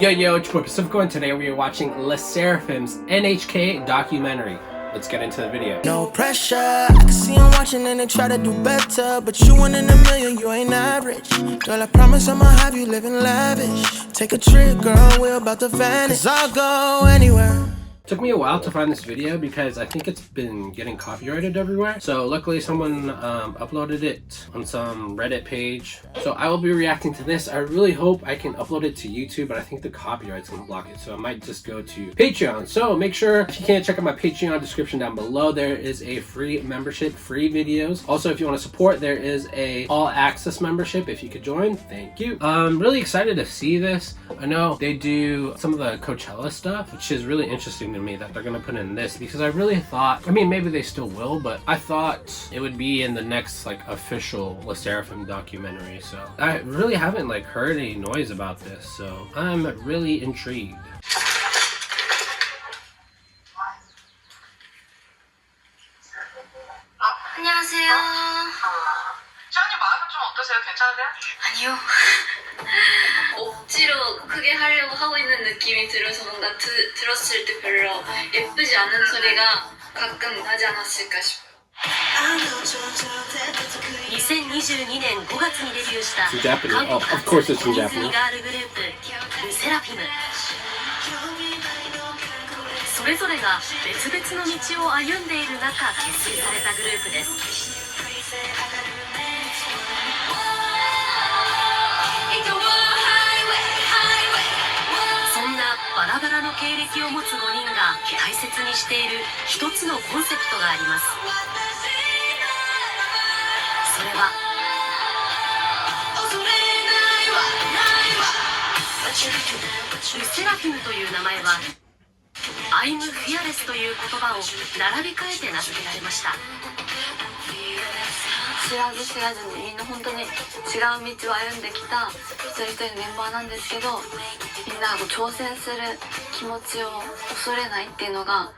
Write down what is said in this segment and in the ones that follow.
Yo, it's Pacifico, and today we are watching LE SSERAFIM's NHK documentary. Let's get into the video. No pressure, I can see I'm watching and they try to do better, but you one in a million, you ain't average. Girl, I promise I'ma have you living lavish. Take a trip, girl, we're about to vanish. 'Cause I'll go anywhere. Took me a while to find this video because I think it's been getting copyrighted everywhere. So luckily someone uploaded it on some Reddit page. So I will be reacting to this. I really hope I can upload it to YouTube, but I think the copyright's gonna block it. So I might just go to Patreon. So make sure, if you can't, check out my Patreon description down below. There is a free membership, free videos. Also, if you want to support, there is a all access membership. If you could join, thank you. I'm really excited to see this. I know they do some of the Coachella stuff, which is really interesting to me that they're gonna put in this, because I really thought, I mean, maybe they still will, but I thought it would be in the next like official LE SSERAFIM documentary. So I really haven't like heard any noise about this, so I'm really intrigued. 안녕하세요. 시원님 마음은 좀 어떠세요? 괜찮으세요? 아니요. 억지로 크게 하려고 하고 있는 느낌이 들어서 뭔가 들었을 때 별로 예쁘지 않은 소리가 가끔 나지 않았을까 싶어요. 2022年5月にデビューした It's in Japanese. 韓 Oh, 国 of course it's 初 in の人気 Japanese. ガールグループルセラフィム。それぞれが別々の道を歩んでいる中結成されたグループです。そんなバラバラの経歴を持つ5人が大切にしている一つのコンセプトがあります。それはルセラフィムという名前はI'm fearless という言葉を並び替えて名付けられました。知らず知らずにみんな本当に違う道を歩んできた一人一人のメンバーなんですけど、みんなが挑戦する気持ちを恐れないっていうのが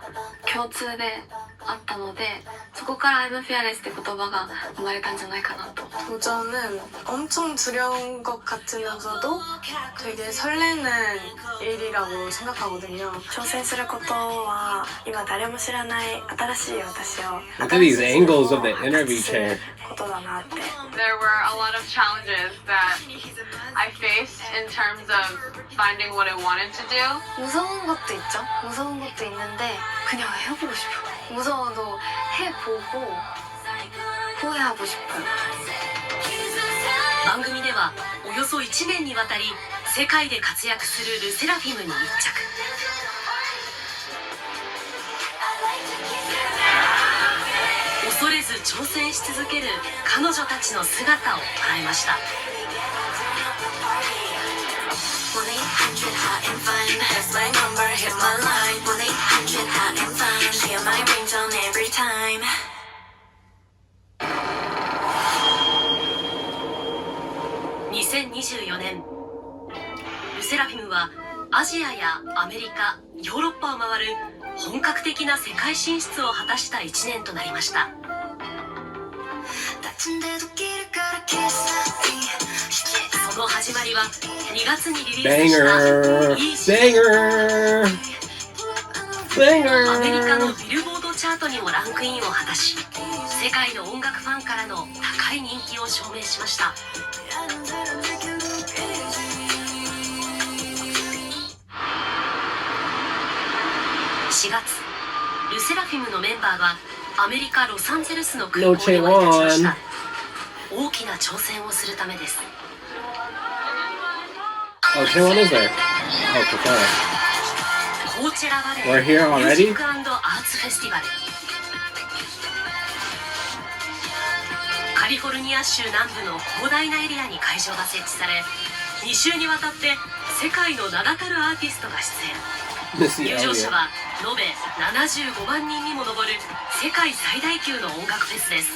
共通であったので、そこから I'm fearless って言葉が生まれたんじゃないかなと。 도전은 엄청 두려운 것 같으면서도 되게 설레는 일이라고 생각하거든요. 挑戦することは今誰も知らない新しい私を Look at these angles of the interview chair. ことだなって。 There were a lot of challenges that I faced in terms of finding what I wanted to do. 무서운 것도 있죠. 무서운 것도 있는데 그냥 해보고 싶어요. 무서워도 해보고 후회하고 싶어요. 番組ではおよそ1年にわたり世界で活躍するルセラフィムに密着。恐れず挑戦し続ける彼女たちの姿を捉えました。2024年、ルセラフィムはアジアやアメリカ、ヨーロッパを回る本格的な世界進出を果たした1年となりました。その始まりは2月にリリースした Banger! Banger! アメリカの Banger! ビルボードチャートにもランクインを果たし、世界の音楽ファンからの高い人気を証明しました。4月、ルセラフィムのメンバーはアメリカ・ロサンゼルスの空港に降り立ちました。大きな挑戦をするためです。 Oh, Taewon is there. Oh, Coachella. コーチェラバレ We're ー here ミュージ already? ック&アーツフェスティバル。カリフォルニア州南部の広大なエリアに会場が設置され、2週にわたって世界の名だたるアーティストが出演。 Missy 入場者 Elliott. は延べ75万人にも上る世界最大級の音楽フェスです。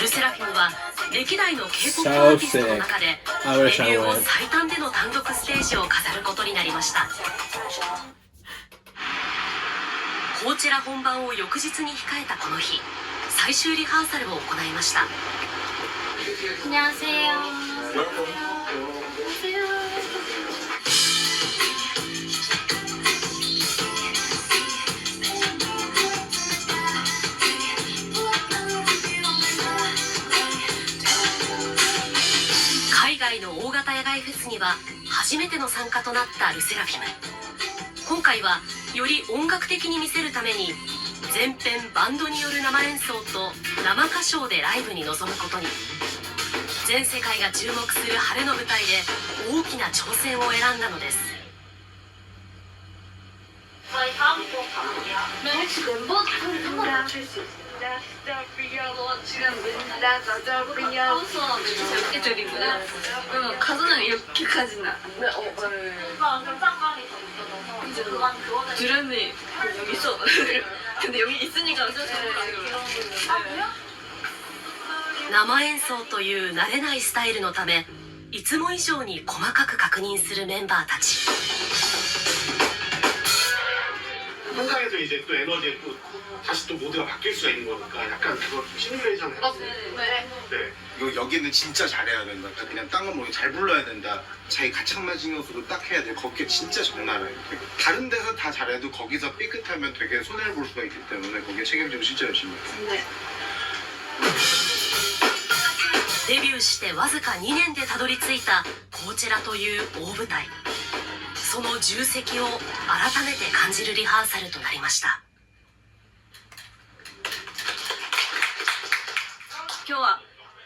ルセラフィムは歴代の K-POP アーティストの中でデビュー後最短での単独ステージを飾ることになりました。コーチェラ本番を翌日に控えたこの日、最終リハーサルを行いました。海外の大型野外フェスには初めての参加となったルセラフィム。今回はより音楽的に見せるために全編バンドによる生演奏と生歌唱でライブに臨むことに。全世界が注目する晴れの舞台で大きな挑戦を選んだのです。 가사는 이렇게까지는 드럼이 여기 있어. 근데 여기 있으니까 어쩔 수 없어요. 生演奏という慣れないスタイルのため、いつも以上に細かく確認するメンバーたち。 현장에서 이제 또 에너지에 또 다시 또 모두가 바뀔 수가 있는 거니까 약간 그거 시뮬레이션 해봤어요. 네. 이거 여기는 진짜 잘해야 된다. 그냥 딴 건 모르게 잘 불러야 된다. 자기 가창만 신경 쓰고 딱 해야 돼. 거기에 진짜 장난 아니에요. 다른 데서 다 잘해도 거기서 삐끗하면 되게 손해를 볼 수가 있기 때문에 거기에 책임지고 진짜 열심히 해요. 네. デビューしてわずか2年でたどり着いたコーチェラという大舞台。その重責を改めて感じるリハーサルとなりました。今日は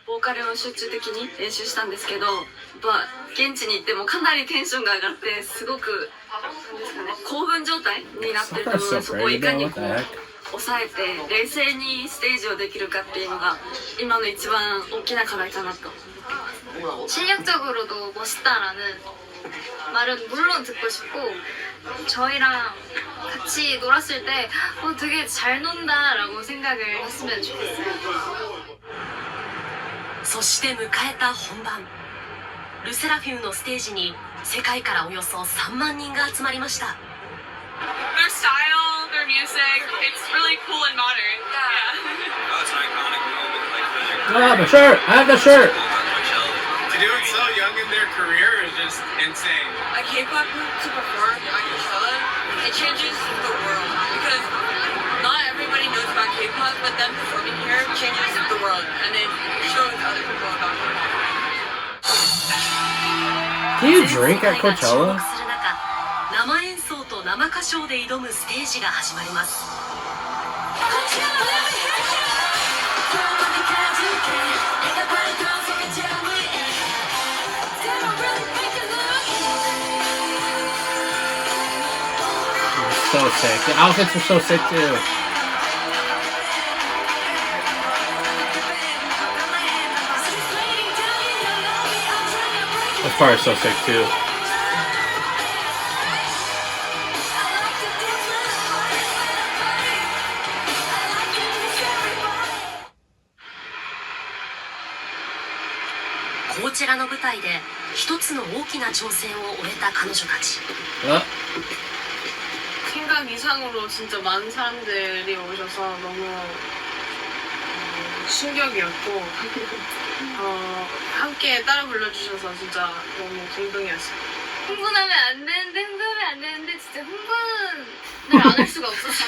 ボーカルを集中的に練習したんですけど、やっぱ現地に行ってもかなりテンションが上がってすごくなんですかね、興奮状態になってると思うので、そこをいかにこう抑えて冷静にステージをできるかっていうのが今の一番大きな課題かなと。 실력적으로도 멋있다라는 말은 물론 듣고 싶고 저희랑 같이 놀았을 때 되게 잘 논다라고 생각을 했으면 좋겠어요. そして迎えた本番。ルセラフィムのステージに世界からおよそ3万人が集まりました。 Their style, their music, it's really cool and modern. Yeah. Oh, it's an iconic moment. Like, I have a shirt! I have the shirt! to do it so young in their career is just insane. A K-pop group to perform on Coachella, it changes the world because not everybody knows about K-pop, but them performing here changes the world and it shows other people about K-pop. Do you drink at 全世界が注 Coachella? 目する中、生演奏と生歌唱で挑むステージが始まります。 So sick. The outfits are so sick too. This part is so sick too. Coachella こちらの舞台で一つの大きな挑戦を終えた彼女たち。 생각 이상으로 진짜 많은 사람들이 오셔서 너무 충격이었고 함께 따라 불러주셔서 진짜 너무 감동이었어요. 흥분하면 안 되는데 진짜 흥분을 안 할 수가 없었어요.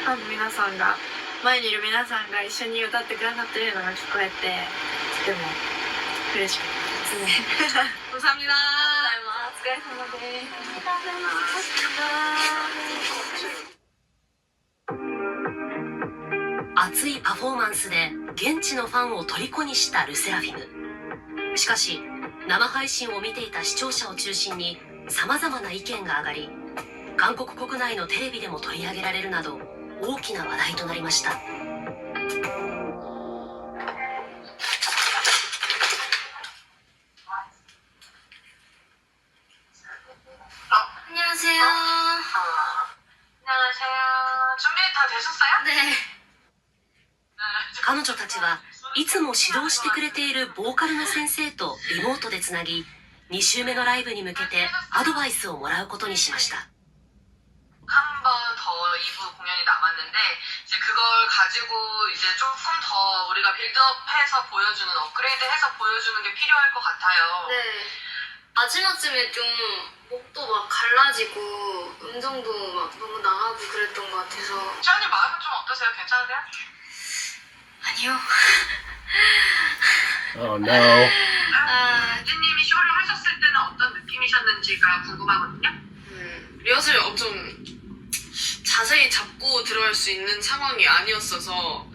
ファンの皆さんが前にいる皆さんが一緒に歌ってくださってるのが聞こえてとても嬉しかったですね。 감사합니다. お疲れ様です。 熱いパフォーマンスで現地のファンを虜にしたルセラフィム。しかし生配信を見ていた視聴者を中心に様々な意見が上がり、韓国国内のテレビでも取り上げられるなど大きな話題となりました。 안녕하세요. 안녕하세요. 준비 다 되셨어요? 네. 彼女たちはいつも指導してくれているボーカルの先生とリモートでつなぎ、2週目のライブに向けてアドバイスをもらうことにしました。한 번 더 2부 공연이 남았는데 이제 그걸 가지고 이제 조금 더 우리가 빌드업해서 보여주는 업그레이드해서 보여주는 게 필요할 것 같아요. 네. 마지막쯤에 좀 목도 막 갈라지고 음정도 막 너무 나가고 그랬던 것 같아서. 지연님 마음은 좀 어떠세요? 괜찮으세요? 아니요. Oh no. 유진님이 쇼를 하셨을 때는 어떤 느낌이셨는지가 궁금하거든요. 리허설 엄청 자세히 잡고 들어갈 수 있는 상황이 아니었어서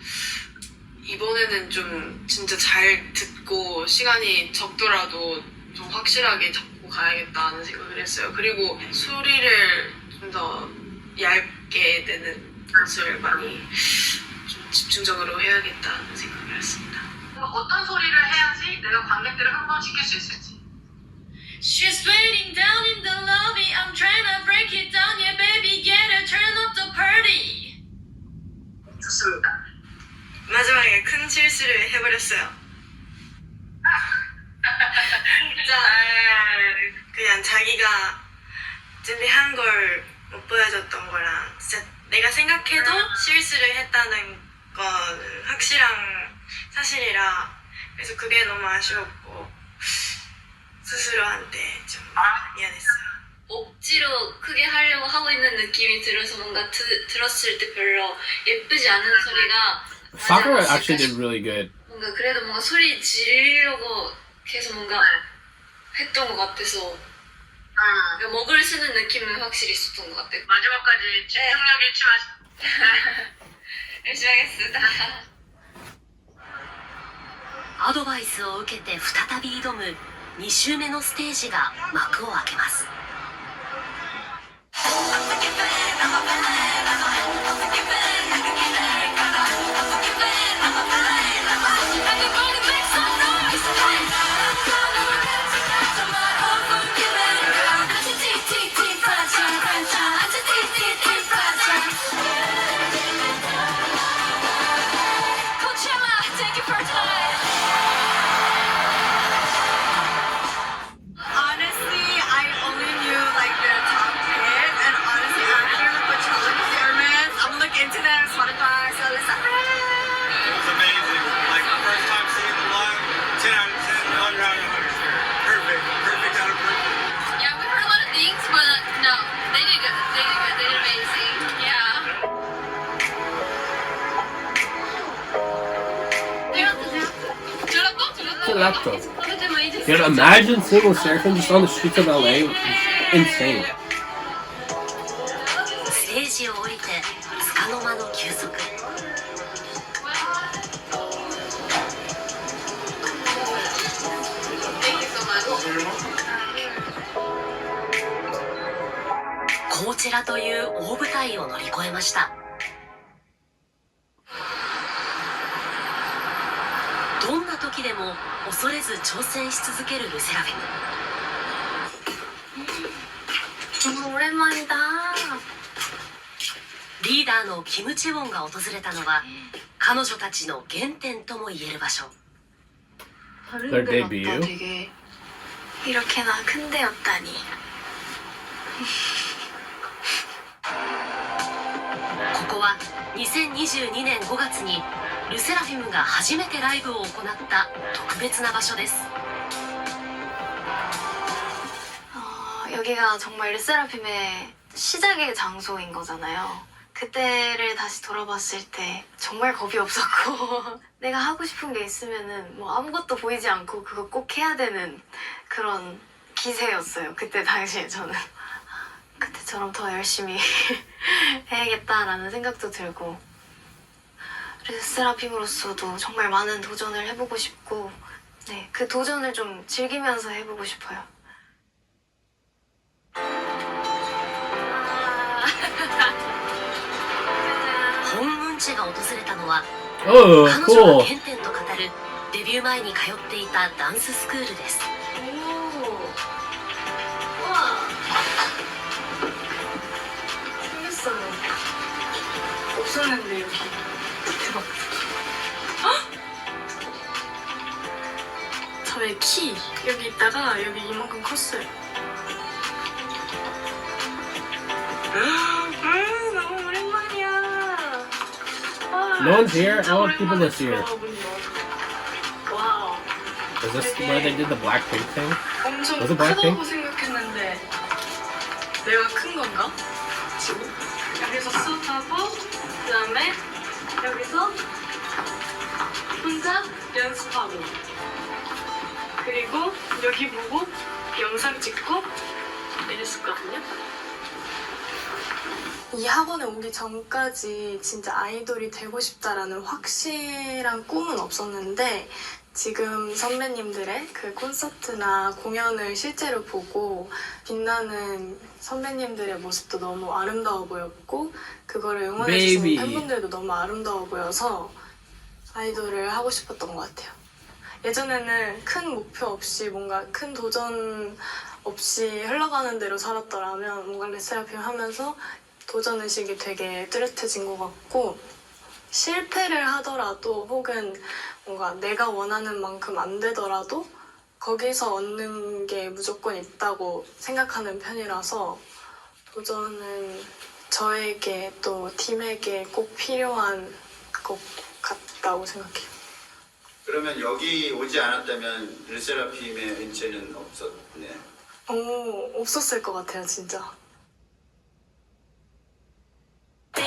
이번에는 좀 진짜 잘 듣고 시간이 적더라도 좀 확실하게 잡고 가야겠다는 생각을 했어요. 그리고 소리를 좀 더 얇게 내는 것을 많이 좀 집중적으로 해야겠다는 생각을 했습니다. 어떤 소리를 해야지 내가 관객들을 흥분시킬 수 있을지. She's waiting down in the lobby. I'm trying to break it down. Yeah, baby, get her, turn up the party. 좋습니다. 마지막에 큰 실수를 해버렸어요. 진짜 그냥 자기가 준비한 걸 못 보여줬던 거랑 진짜 내가 생각해도 실수를 했다는 건 확실한 사실이라 그래서 그게 너무 아쉬웠고 스스로한테 좀 미안했어요. 억지로 크게 하려고 하고 있는 느낌이 들어서 뭔가 들었을 때 별로 예쁘지 않은 소리가 Sakura actually did really good. 뭔가 그래도 뭔가 소리 지르려고 계속 뭔가 했던 것 같아서 그러니까 먹을 쓰는 느낌은 확실히 있었던 것 같아요. 마지막까지 집중력 잃지 마시고 열심히 하겠습니다. アドバイスを受けて再び挑む2週目のステージが幕を開けます。It was amazing. Like first time seeing them live, 10 out of 10, 100 out of 100. Perfect. Perfect out of perfect. Yeah, we heard a lot of things, but no, they did good. They did good. They did amazing. Yeah. Gelato. Dude, imagine seeing Seraphim just on the streets of LA. Insane. ステージを降りて束の間の休息。コーチェラという大舞台を乗り越えました。どんな時でも恐れず挑戦し続けるルセラフィム。 오랜만이다. リーダーのキム・チェウォンが訪れたのは彼女たちの原点とも言える場所。 Their debut. 되게 이렇게나 큰 데였다니. ここは2022年5月にルセラフィムが初めてライブを行った特別な場所です。 여기가 정말 르세라핌의 시작의 장소인 거잖아요. 그때를 다시 돌아봤을 때 정말 겁이 없었고 내가 하고 싶은 게 있으면은 뭐 아무것도 보이지 않고 그거 꼭 해야 되는 그런 기세였어요. 그때 당시에 저는 그때처럼 더 열심히 해야겠다라는 생각도 들고 르세라핌으로서도 정말 많은 도전을 해보고 싶고 네, 그 도전을 좀 즐기면서 해보고 싶어요. ホン・ウンチェが訪れたのは Oh, 彼女が cool. 原点と語るデビュー前に通っていたダンススクールです。 없었는데 여기 대박. 저의 키 여기 있다가 여기 이만큼 컸어요. No one's here? I want people this year. 와우. Is this where they did the Blackpink thing? 엄청 Was it Blackpink? 크다고 생각했는데 내가 큰 건가? 지금 여기서 수업하고 그 다음에 여기서 혼자 연습하고 그리고 여기 보고 영상 찍고 이랬었거든요. 이 학원에 오기 전까지 진짜 아이돌이 되고 싶다라는 확실한 꿈은 없었는데 지금 선배님들의 그 콘서트나 공연을 실제로 보고 빛나는 선배님들의 모습도 너무 아름다워 보였고 그거를 응원해주시는 Baby. 팬분들도 너무 아름다워 보여서 아이돌을 하고 싶었던 것 같아요. 예전에는 큰 목표 없이 뭔가 큰 도전 없이 흘러가는 대로 살았더라면 뭔가 르세라핌 하면서 도전의식이 되게 뚜렷해진 것 같고 실패를 하더라도 혹은 뭔가 내가 원하는 만큼 안 되더라도 거기서 얻는 게 무조건 있다고 생각하는 편이라서 도전은 저에게 또 팀에게 꼭 필요한 것 같다고 생각해요. 그러면 여기 오지 않았다면 르세라핌의 엔체는 없었네. 없었을 것 같아요, 진짜. 6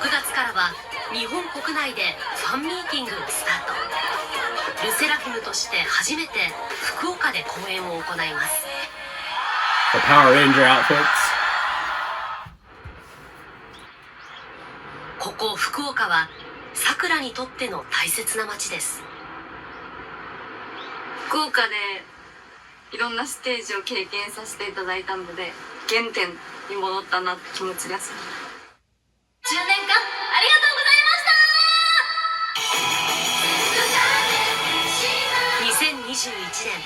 月からは日本国内でファンミーティングがスタート。ルセラフィムとして初めて福岡で公演を行います。 The Power Ranger outfits. ここ福岡はさくらにとっての大切な街です。福岡でいろんなステージを経験させていただいたので原点に戻ったなって気持ちです。10年間ありがとうございました。2021年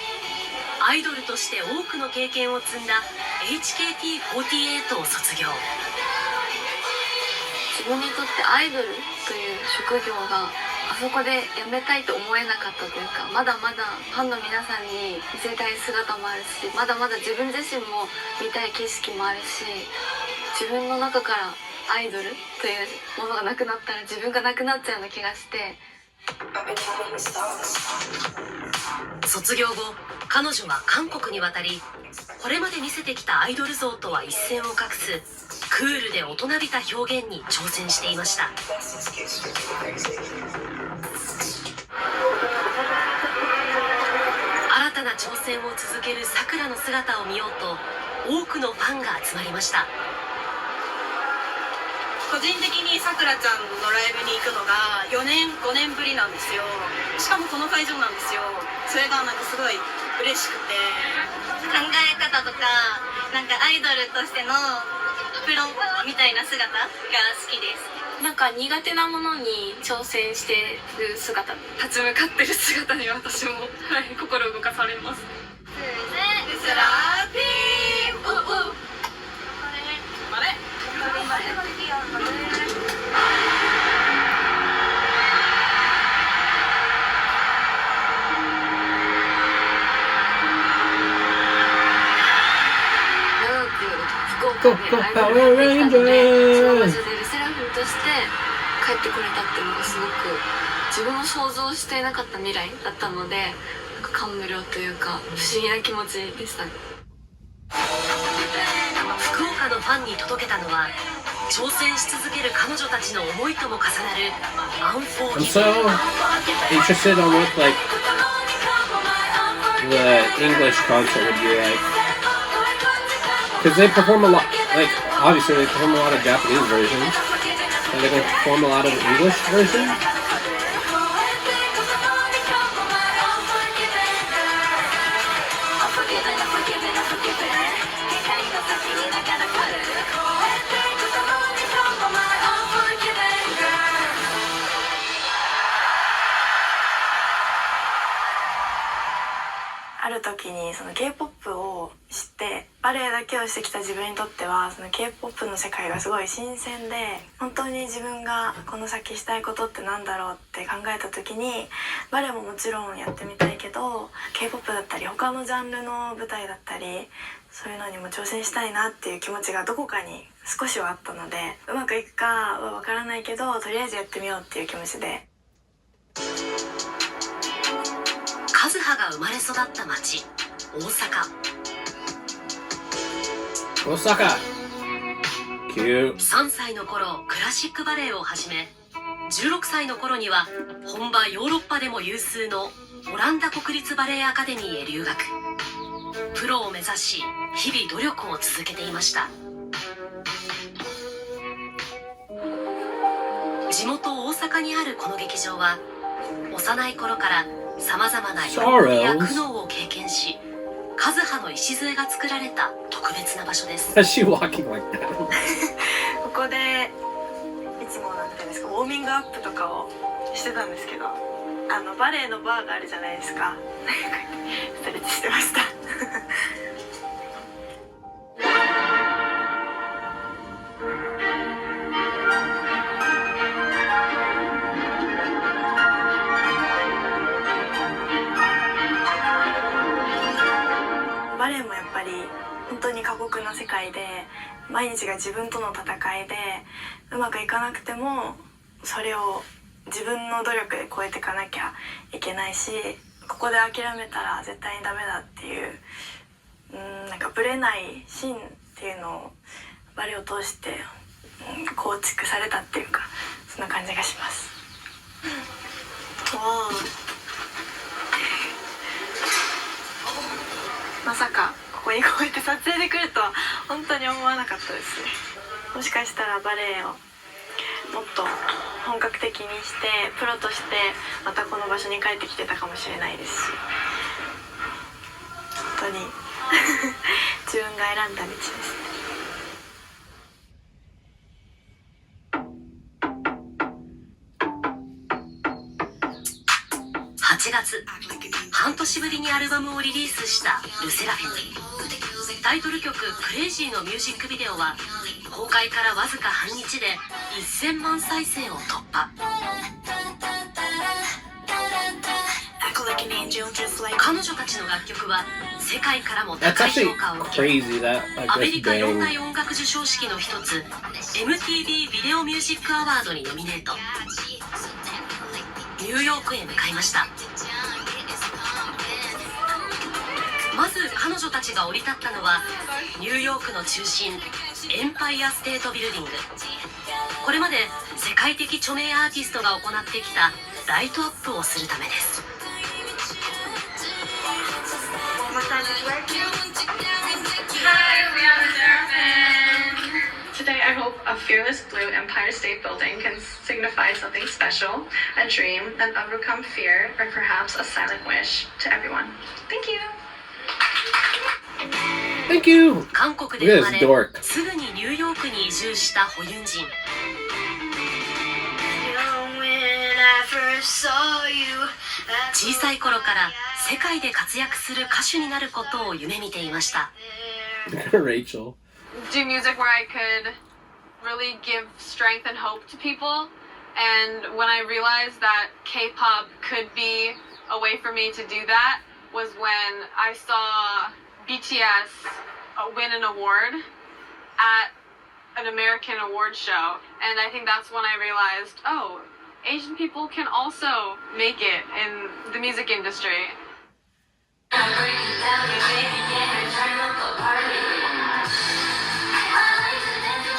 アイドルとして多くの経験を積んだ HKT48 を卒業。自分にとってアイドルという職業があそこで辞めたいと思えなかったというか、まだまだファンの皆さんに見せたい姿もあるし、まだまだ自分自身も見たい景色もあるし、自分の中からアイドルというものがなくなったら自分がなくなっちゃうような気がして。卒業後彼女は韓国に渡り、これまで見せてきたアイドル像とは一線を画すクールで大人びた表現に挑戦していました。新たな挑戦を続けるさくらの姿を見ようと多くのファンが集まりました。個人的にさくらちゃんのライブに行くのが4年5年ぶりなんですよ。しかもこの会場なんですよ。それがなんかすごい嬉しくて、考え方とかなんかアイドルとしてのプロみたいな姿が好きです。なんか苦手なものに挑戦してる姿、立ち向かってる姿に私も、心動かされます。ルセラフィム、あれ福岡でライブができたので、その場所でルセラフィムとして帰ってこれたっていうのがすごく自分も想像していなかった未来だったので、なんか感無量というか不思議な気持ちでしたね。福岡のファンに届けたのは挑戦し続ける彼女たちの思いとも重なる I'm so interested on what like the English concert would be like, because they perform a lot. Like obviously they perform a lot of Japanese versions, and they're going to perform a lot of English versions.時にその K-POP を知ってバレエだけをしてきた自分にとってはその K-POP の世界がすごい新鮮で、本当に自分がこの先したいことってなんだろうって考えた時に、バレエももちろんやってみたいけど K-POP だったり他のジャンルの舞台だったりそういうのにも挑戦したいなっていう気持ちがどこかに少しはあったので、うまくいくかはわからないけどとりあえずやってみようっていう気持ちで。カズハが生まれ育った町大阪。大阪 Cute 3歳の頃クラシックバレエを始め、16歳の頃には本場ヨーロッパでも有数のオランダ国立バレエアカデミーへ留学。プロを目指し日々努力を続けていました。地元大阪にあるこの劇場は、幼い頃からさまざまな喜びや苦悩を経験し、カズハの礎が作られた特別な場所です。 Is she walking like that? ここでいつもなんていうんですか、ウォーミングアップとかをしてたんですけど、バレエのバーがあるじゃないですか。ストレッチしてました。バレエもやっぱり本当に過酷な世界で、毎日が自分との戦いで、うまくいかなくてもそれを自分の努力で超えていかなきゃいけないし、ここで諦めたら絶対にダメだっていう、なんかブレない芯っていうのをバレエを通して、構築されたっていうか、そんな感じがします。まさかここにこうやって撮影で来るとは本当に思わなかったですね。もしかしたらバレエをもっと本格的にしてプロとしてまたこの場所に帰ってきてたかもしれないですし、本当に自分が選んだ道ですね。8月、半年ぶりにアルバムをリリースしたルセラフィム。タイトル曲「クレイジー」のミュージックビデオは公開からわずか半日で1000万再生を突破。彼女たちの楽曲は世界からも高い評価を受け、アメリカ4大音楽授賞式の一つ MTV ビデオミュージックアワードにノミネート。ニューヨークへ向かいました。まず彼女たちが降り立ったのはニューヨークの中心、エンパイアステートビルディング。これまで世界的著名アーティストが行ってきたライトアップをするためです。Today I hope a fearless blue Empire State Building can signify something special, a dream, an unbecome fear, or perhaps a silent wish to everyone. Thank you! Thank you! 韓国で生まれ、すぐにニューヨークに移住したホユンジン。小さい頃から世界で活躍する歌手になることを夢見ていました。Rachel. Do music where I could really give strength and hope to people, and when I realized that K-pop could be a way for me to do that was when I saw BTS win an award at an American award show, and I think that's when I realized, oh, Asian people can also make it in the music industry.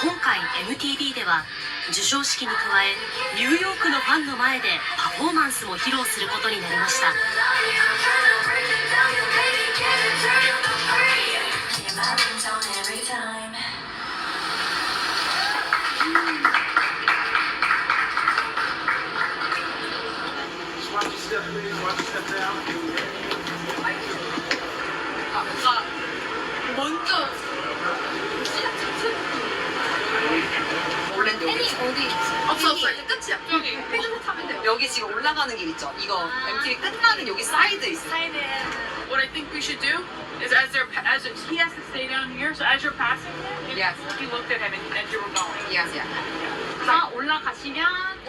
今回 MTV では授賞式に加えニューヨークのファンの前でパフォーマンスも披露することになりました。원래 팬이 어디 없어 끝이야. 여기 타면 돼. 여기 지금 올라가는 길 있죠. 이거 MTV 끝나는 여기 사이드에 있어. What I think we should do is he has to stay down here, so as you're passing him, yes, you looked at him and you were going. Yes, yeah.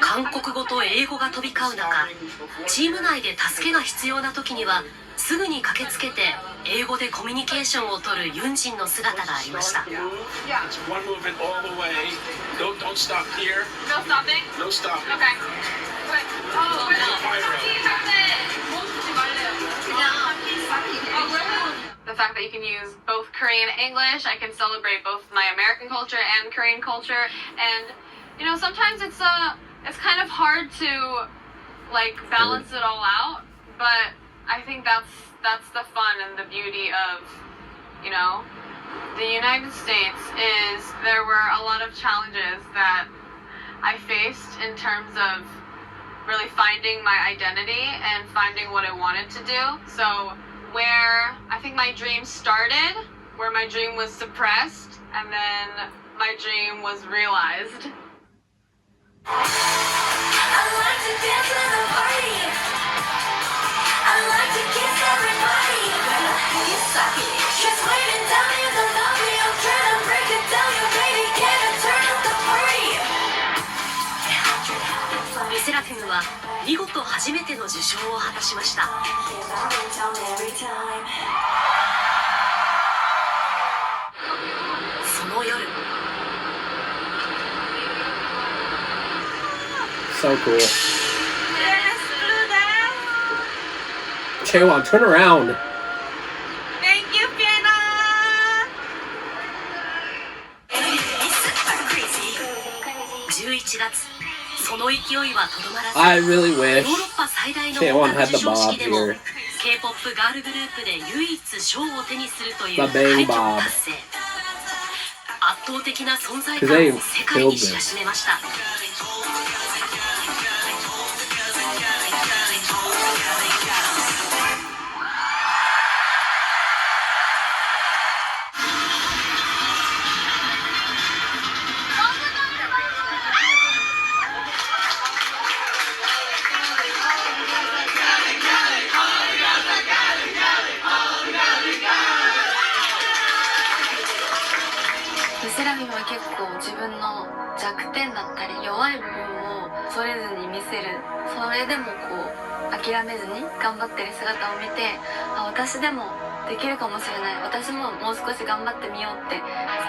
韓国語と英語が飛び交う中、チーム内で助けが必要な時にはすぐに駆けつけて英語でコミュニケーションを取るユンジンの姿がありました。 One movement all the way. Don't stop here. No stopping? No stop. Okay. Wait. Oh, the fact that you can use both Korean and English, I can celebrate both my American culture and Korean culture, and you know sometimes it's kind of hard to like balance it all out, but I think that's the fun and the beauty of, you know, the United States is there were a lot of challenges that I faced in terms of really finding my identity and finding what I wanted to do. So where I think my dream started, where my dream was suppressed, and then my dream was realized. I like to dance at a party. I like to kiss everybody. You suck it. Just waiting down in the lobby. I'm trying to break it down. You baby can't turn up the party. ルセラフィムは見事初めての受賞を果たしました。その夜、 So cool. Chaewon, turn around. Thank you, Fiona. 11月、その勢いはとどまらず、 I really ヨ wish ーロッパ最大の Chaewon 音 had 楽 the 授賞 bob 式でも here. K-POP ガールグループで唯一賞を手にするという The 快 Bang 挙を Bob. 達成。圧倒的な存在 Cause 感 they を世界に知らしめました。 ルセラフィムは結構自分の弱点だったり弱い部分を恐れずに見せる、それでもこう諦めずに頑張ってる姿を見て、あ、私でもできるかもしれない、私ももう少し頑張ってみようって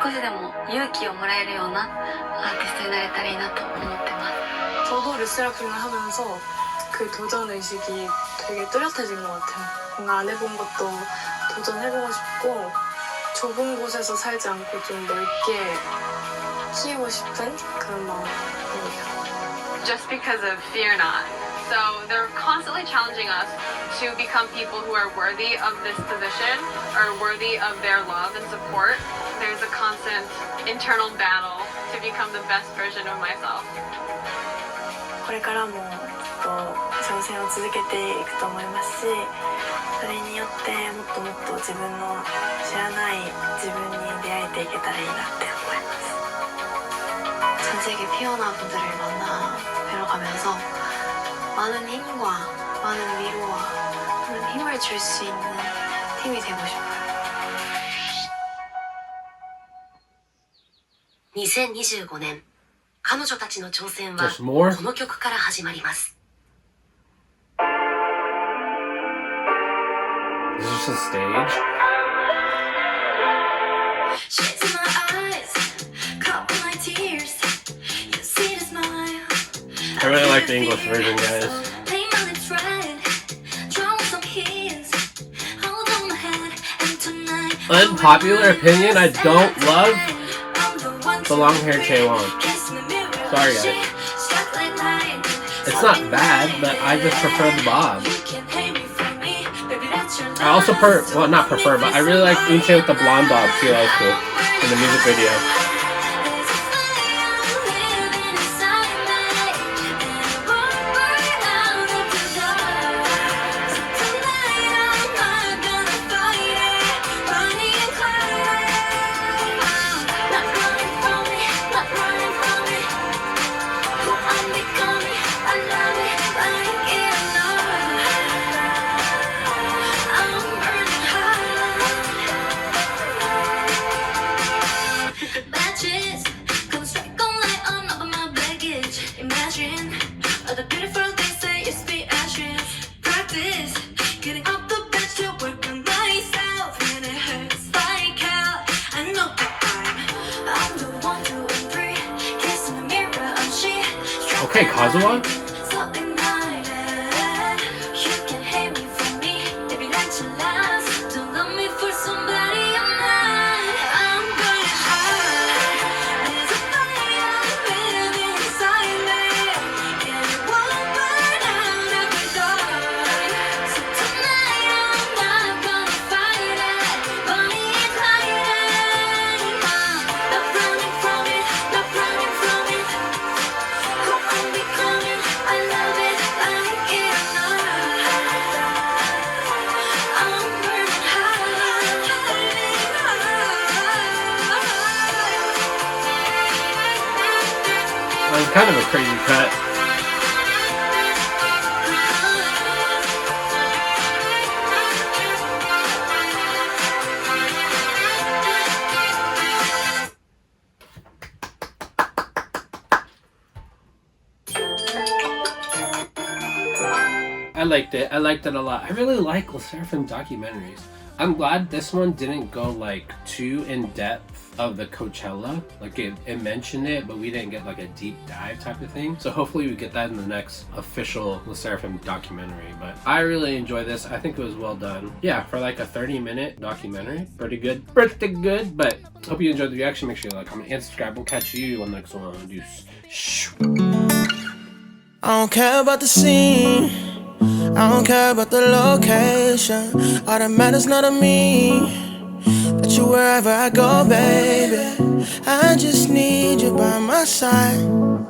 少しでも勇気をもらえるようなアーティストになれたらいいなと思ってます。 저도 르세라핌을 하면서 그 도전 의식이 되게 뚜렷해진 것 같아요. 뭔가 안 해본 것도 도전해보고 싶고 좁은 곳에서 살지 않고 좀 넓게 키우고 싶은 그런 마음이에요. Just because of fear not. So they're constantly challenging us to become people who are worthy of this position or worthy of their love and support. There's a constant internal battle to become the best version of myself. これからも挑戦を続けていくと思いますし、それによってもっともっと自分の知らない自分に出会えていけたらいいなって思います。 전 세계 피어나 분들을 만나 뵈러 가면서 많은 힘과 많은 위로와 많은 힘을 줄 수 있는 팀이 되고 싶어요. 2025年、彼女たちの挑戦は There's more? この曲から始まります。 Is this a stage? Shades in my eyes, caught in my tears. You see the smile. I really like the English version, guys. Lay my lips red, draw some kiss. Hold on my head, and tonight. Unpopular opinion, I don't love the long hair Chaewon. Sorry, guys. It's not bad, but I just prefer the bob. I also not prefer, but I really like Eunchae with the blonde bob too. That was cool in the music video. Okay, Kazuha? It's kind of a crazy cut. I liked it. I liked it a lot. I really like LE SSERAFIM documentaries. I'm glad this one didn't go like too in depth of the Coachella. Like it mentioned it, but we didn't get like a deep dive type of thing. So hopefully we get that in the next official LE SSERAFIM documentary. But I really enjoyed this. I think it was well done. Yeah, for like a 30-minute documentary. Pretty good. Pretty good. But hope you enjoyed the reaction. Make sure you like, comment, and subscribe. We'll catch you on the next one. Deuce. I don't care about the scene, I don't care about the location. All that matters not to me, that you wherever I go, baby. I just need you by my side.